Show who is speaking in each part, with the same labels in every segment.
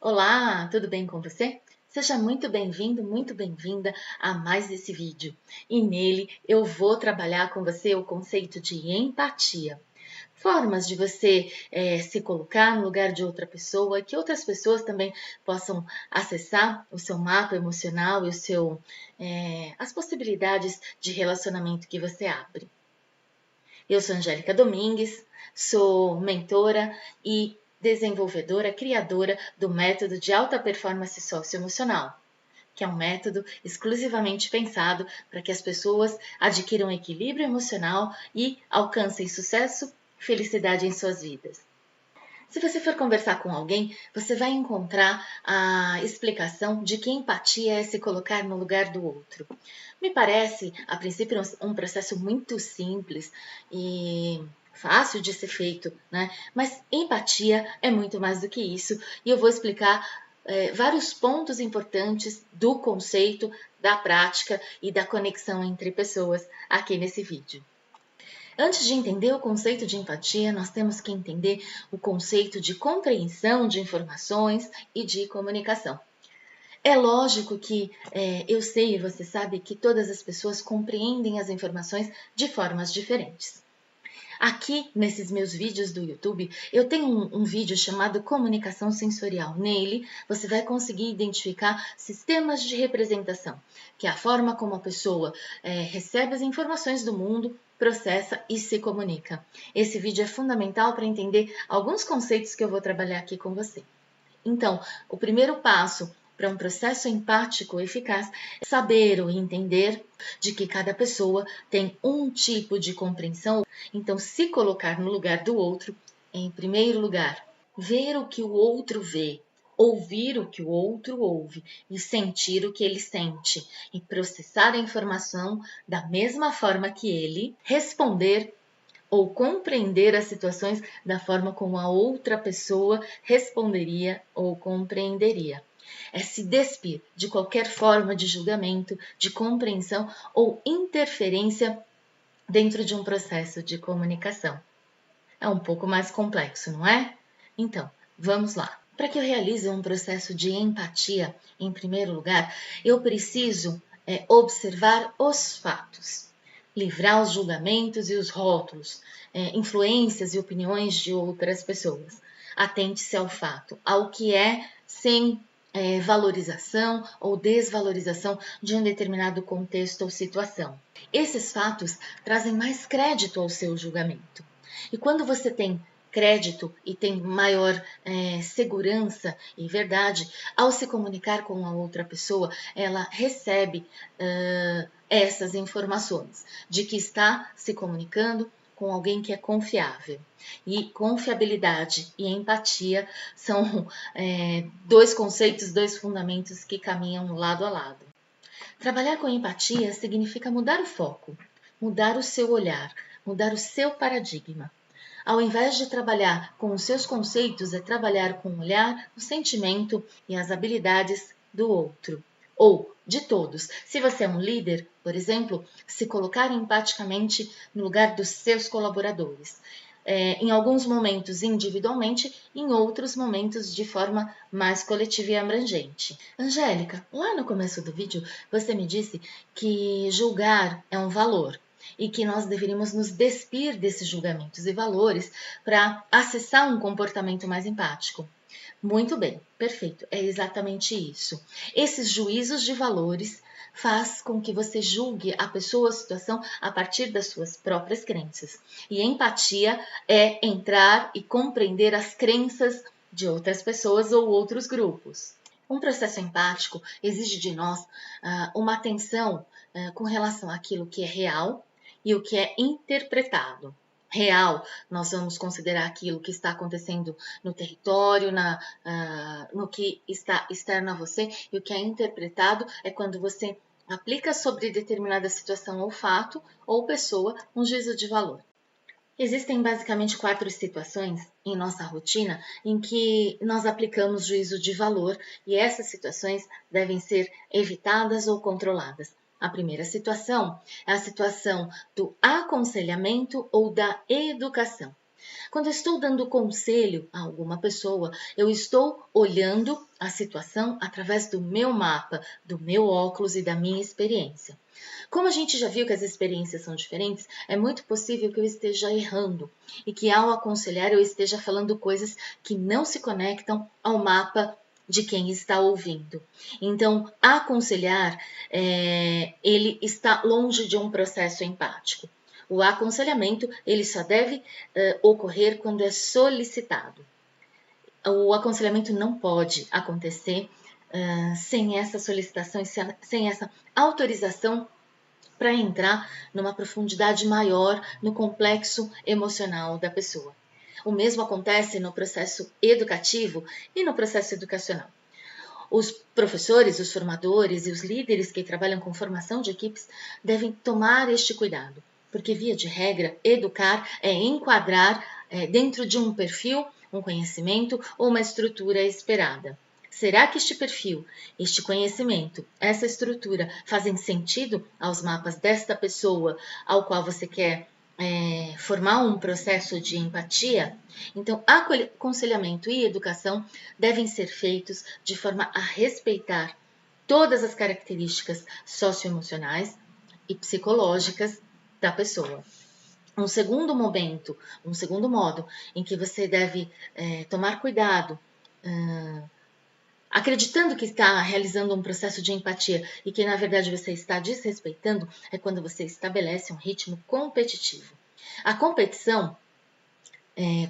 Speaker 1: Olá, tudo bem com você? Seja muito bem-vindo, muito bem-vinda a mais esse vídeo. E nele eu vou trabalhar com você o conceito de empatia. Formas de você se colocar no lugar de outra pessoa, que outras pessoas também possam acessar o seu mapa emocional e as possibilidades de relacionamento que você abre. Eu sou Angélica Domingues, sou mentora e desenvolvedora, criadora do método de alta performance socioemocional, que é um método exclusivamente pensado para que as pessoas adquiram equilíbrio emocional e alcancem sucesso e felicidade em suas vidas. Se você for conversar com alguém, você vai encontrar a explicação de que empatia é se colocar no lugar do outro. Me parece, a princípio, um processo muito simples e fácil de ser feito, né? Mas empatia é muito mais do que isso e eu vou explicar vários pontos importantes do conceito, da prática e da conexão entre pessoas aqui nesse vídeo. Antes de entender o conceito de empatia, nós temos que entender o conceito de compreensão de informações e de comunicação. É lógico que eu sei e você sabe que todas as pessoas compreendem as informações de formas diferentes. Aqui, nesses meus vídeos do YouTube, eu tenho um vídeo chamado Comunicação Sensorial. Nele, você vai conseguir identificar sistemas de representação, que é a forma como a pessoa recebe as informações do mundo, processa e se comunica. Esse vídeo é fundamental para entender alguns conceitos que eu vou trabalhar aqui com você. Então, o primeiro passo para um processo empático eficaz é saber ou entender de que cada pessoa tem um tipo de compreensão. Então, se colocar no lugar do outro, em primeiro lugar, ver o que o outro vê, ouvir o que o outro ouve e sentir o que ele sente e processar a informação da mesma forma que ele, responder ou compreender as situações da forma como a outra pessoa responderia ou compreenderia. É se despir de qualquer forma de julgamento, de compreensão ou interferência dentro de um processo de comunicação. É um pouco mais complexo, não é? Então, vamos lá. Para que eu realize um processo de empatia, em primeiro lugar, eu preciso observar os fatos, livrar os julgamentos e os rótulos, influências e opiniões de outras pessoas. Atente-se ao fato, ao que é sem valorização ou desvalorização de um determinado contexto ou situação. Esses fatos trazem mais crédito ao seu julgamento. E quando você tem crédito e tem maior segurança e verdade, ao se comunicar com a outra pessoa, ela recebe essas informações de que está se comunicando com alguém que é confiável. E confiabilidade e empatia são dois conceitos, dois fundamentos que caminham lado a lado. Trabalhar com empatia significa mudar o foco, mudar o seu olhar, mudar o seu paradigma. Ao invés de trabalhar com os seus conceitos, é trabalhar com o olhar, o sentimento e as habilidades do outro, ou de todos. Se você é um líder, por exemplo, se colocar empaticamente no lugar dos seus colaboradores. Em alguns momentos individualmente, em outros momentos de forma mais coletiva e abrangente. Angélica, lá no começo do vídeo você me disse que julgar é um valor e que nós deveríamos nos despir desses julgamentos e valores para acessar um comportamento mais empático. Muito bem, perfeito, é exatamente isso. Esses juízos de valores faz com que você julgue a pessoa ou a situação a partir das suas próprias crenças. E empatia é entrar e compreender as crenças de outras pessoas ou outros grupos. Um processo empático exige de nós uma atenção com relação àquilo que é real e o que é interpretado. Real, nós vamos considerar aquilo que está acontecendo no território, no que está externo a você, e o que é interpretado é quando você aplica sobre determinada situação ou fato ou pessoa um juízo de valor. Existem basicamente 4 situações em nossa rotina em que nós aplicamos juízo de valor e essas situações devem ser evitadas ou controladas. A primeira situação é a situação do aconselhamento ou da educação. Quando eu estou dando conselho a alguma pessoa, eu estou olhando a situação através do meu mapa, do meu óculos e da minha experiência. Como a gente já viu que as experiências são diferentes, é muito possível que eu esteja errando e que ao aconselhar eu esteja falando coisas que não se conectam ao mapa de quem está ouvindo. Então, aconselhar, ele está longe de um processo empático. O aconselhamento, ele só deve ocorrer quando é solicitado. O aconselhamento não pode acontecer sem essa solicitação e sem essa autorização para entrar numa profundidade maior no complexo emocional da pessoa. O mesmo acontece no processo educativo e no processo educacional. Os professores, os formadores e os líderes que trabalham com formação de equipes devem tomar este cuidado, porque, via de regra, educar é enquadrar dentro de um perfil, um conhecimento ou uma estrutura esperada. Será que este perfil, este conhecimento, essa estrutura fazem sentido aos mapas desta pessoa ao qual você quer formar um processo de empatia? Então, aconselhamento e educação devem ser feitos de forma a respeitar todas as características socioemocionais e psicológicas da pessoa. Um segundo momento, um segundo modo em que você deve tomar cuidado, acreditando que está realizando um processo de empatia e que na verdade você está desrespeitando, é quando você estabelece um ritmo competitivo. A competição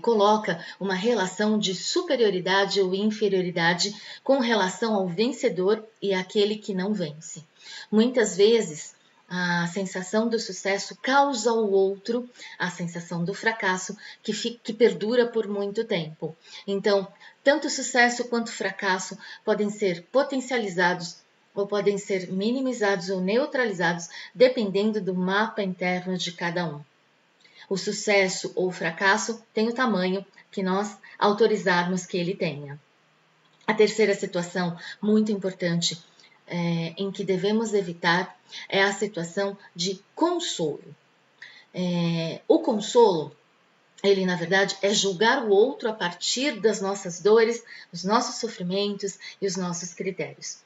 Speaker 1: coloca uma relação de superioridade ou inferioridade com relação ao vencedor e àquele que não vence. Muitas vezes, a sensação do sucesso causa ao outro a sensação do fracasso que perdura por muito tempo. Então, tanto sucesso quanto fracasso podem ser potencializados ou podem ser minimizados ou neutralizados dependendo do mapa interno de cada um. O sucesso ou o fracasso tem o tamanho que nós autorizarmos que ele tenha. A terceira situação muito importante em que devemos evitar é a situação de consolo. O consolo, ele na verdade é julgar o outro a partir das nossas dores, os nossos sofrimentos e os nossos critérios.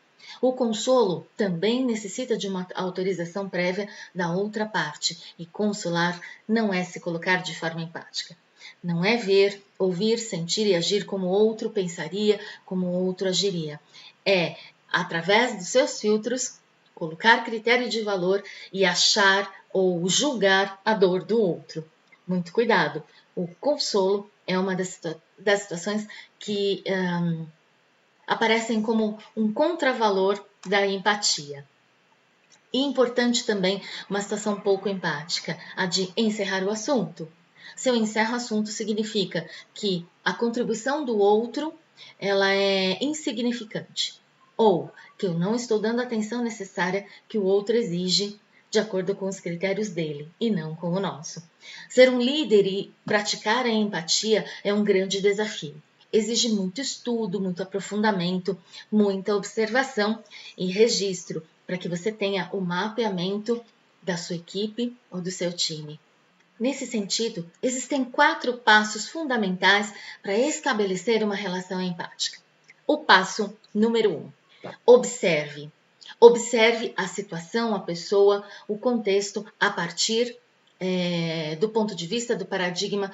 Speaker 1: O consolo também necessita de uma autorização prévia da outra parte, e consolar não é se colocar de forma empática. Não é ver, ouvir, sentir e agir como o outro pensaria, como o outro agiria. É, através dos seus filtros, colocar critério de valor e achar ou julgar a dor do outro. Muito cuidado. O consolo é uma das situações que aparecem como um contravalor da empatia. E importante também uma situação pouco empática, a de encerrar o assunto. Se eu encerro o assunto, significa que a contribuição do outro ela é insignificante, ou que eu não estou dando a atenção necessária que o outro exige de acordo com os critérios dele e não com o nosso. Ser um líder e praticar a empatia é um grande desafio. Exige muito estudo, muito aprofundamento, muita observação e registro para que você tenha o mapeamento da sua equipe ou do seu time. Nesse sentido, existem 4 passos fundamentais para estabelecer uma relação empática. O passo número 1: observe. Observe a situação, a pessoa, o contexto a partir do ponto de vista do paradigma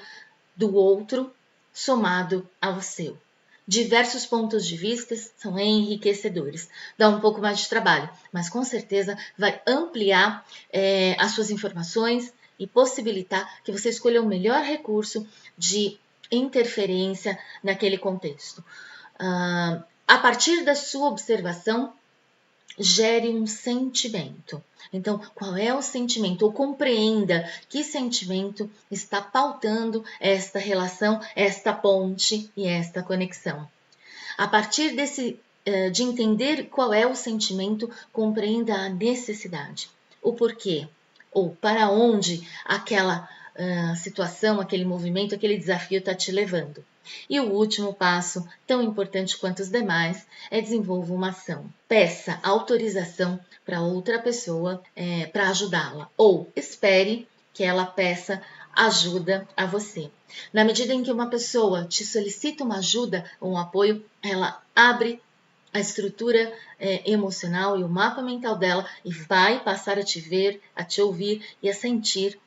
Speaker 1: do outro somado ao seu. Diversos pontos de vista são enriquecedores. Dá um pouco mais de trabalho, mas com certeza vai ampliar as suas informações e possibilitar que você escolha o melhor recurso de interferência naquele contexto. A partir da sua observação, gere um sentimento. Então, qual é o sentimento? Ou compreenda que sentimento está pautando esta relação, esta ponte e esta conexão. A partir de entender qual é o sentimento, compreenda a necessidade, o porquê, ou para onde aquela situação, aquele movimento, aquele desafio está te levando. E o último passo, tão importante quanto os demais, é desenvolver uma ação. Peça autorização para outra pessoa para ajudá-la, ou espere que ela peça ajuda a você. Na medida em que uma pessoa te solicita uma ajuda ou um apoio, ela abre a estrutura emocional e o mapa mental dela e vai passar a te ver, a te ouvir e a sentir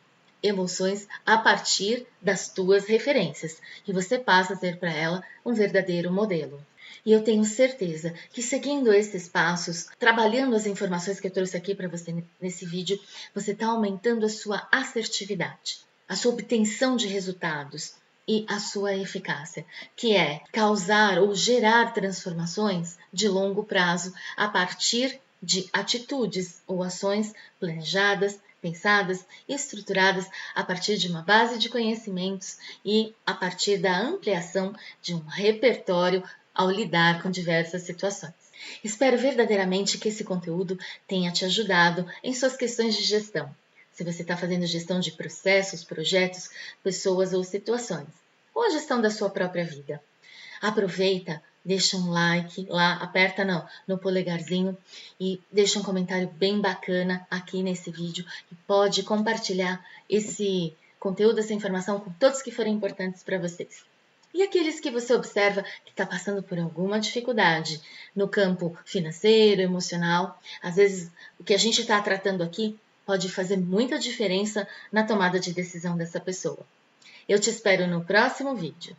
Speaker 1: emoções a partir das tuas referências. E você passa a ter para ela um verdadeiro modelo. E eu tenho certeza que seguindo esses passos, trabalhando as informações que eu trouxe aqui para você nesse vídeo, você está aumentando a sua assertividade, a sua obtenção de resultados e a sua eficácia, que é causar ou gerar transformações de longo prazo a partir de atitudes ou ações planejadas, pensadas e estruturadas a partir de uma base de conhecimentos e a partir da ampliação de um repertório ao lidar com diversas situações. Espero verdadeiramente que esse conteúdo tenha te ajudado em suas questões de gestão. Se você está fazendo gestão de processos, projetos, pessoas ou situações, ou a gestão da sua própria vida. Aproveita, deixa um like lá, aperta no polegarzinho e deixa um comentário bem bacana aqui nesse vídeo e pode compartilhar esse conteúdo, essa informação com todos que forem importantes para vocês. E aqueles que você observa que está passando por alguma dificuldade no campo financeiro, emocional, às vezes o que a gente está tratando aqui pode fazer muita diferença na tomada de decisão dessa pessoa. Eu te espero no próximo vídeo.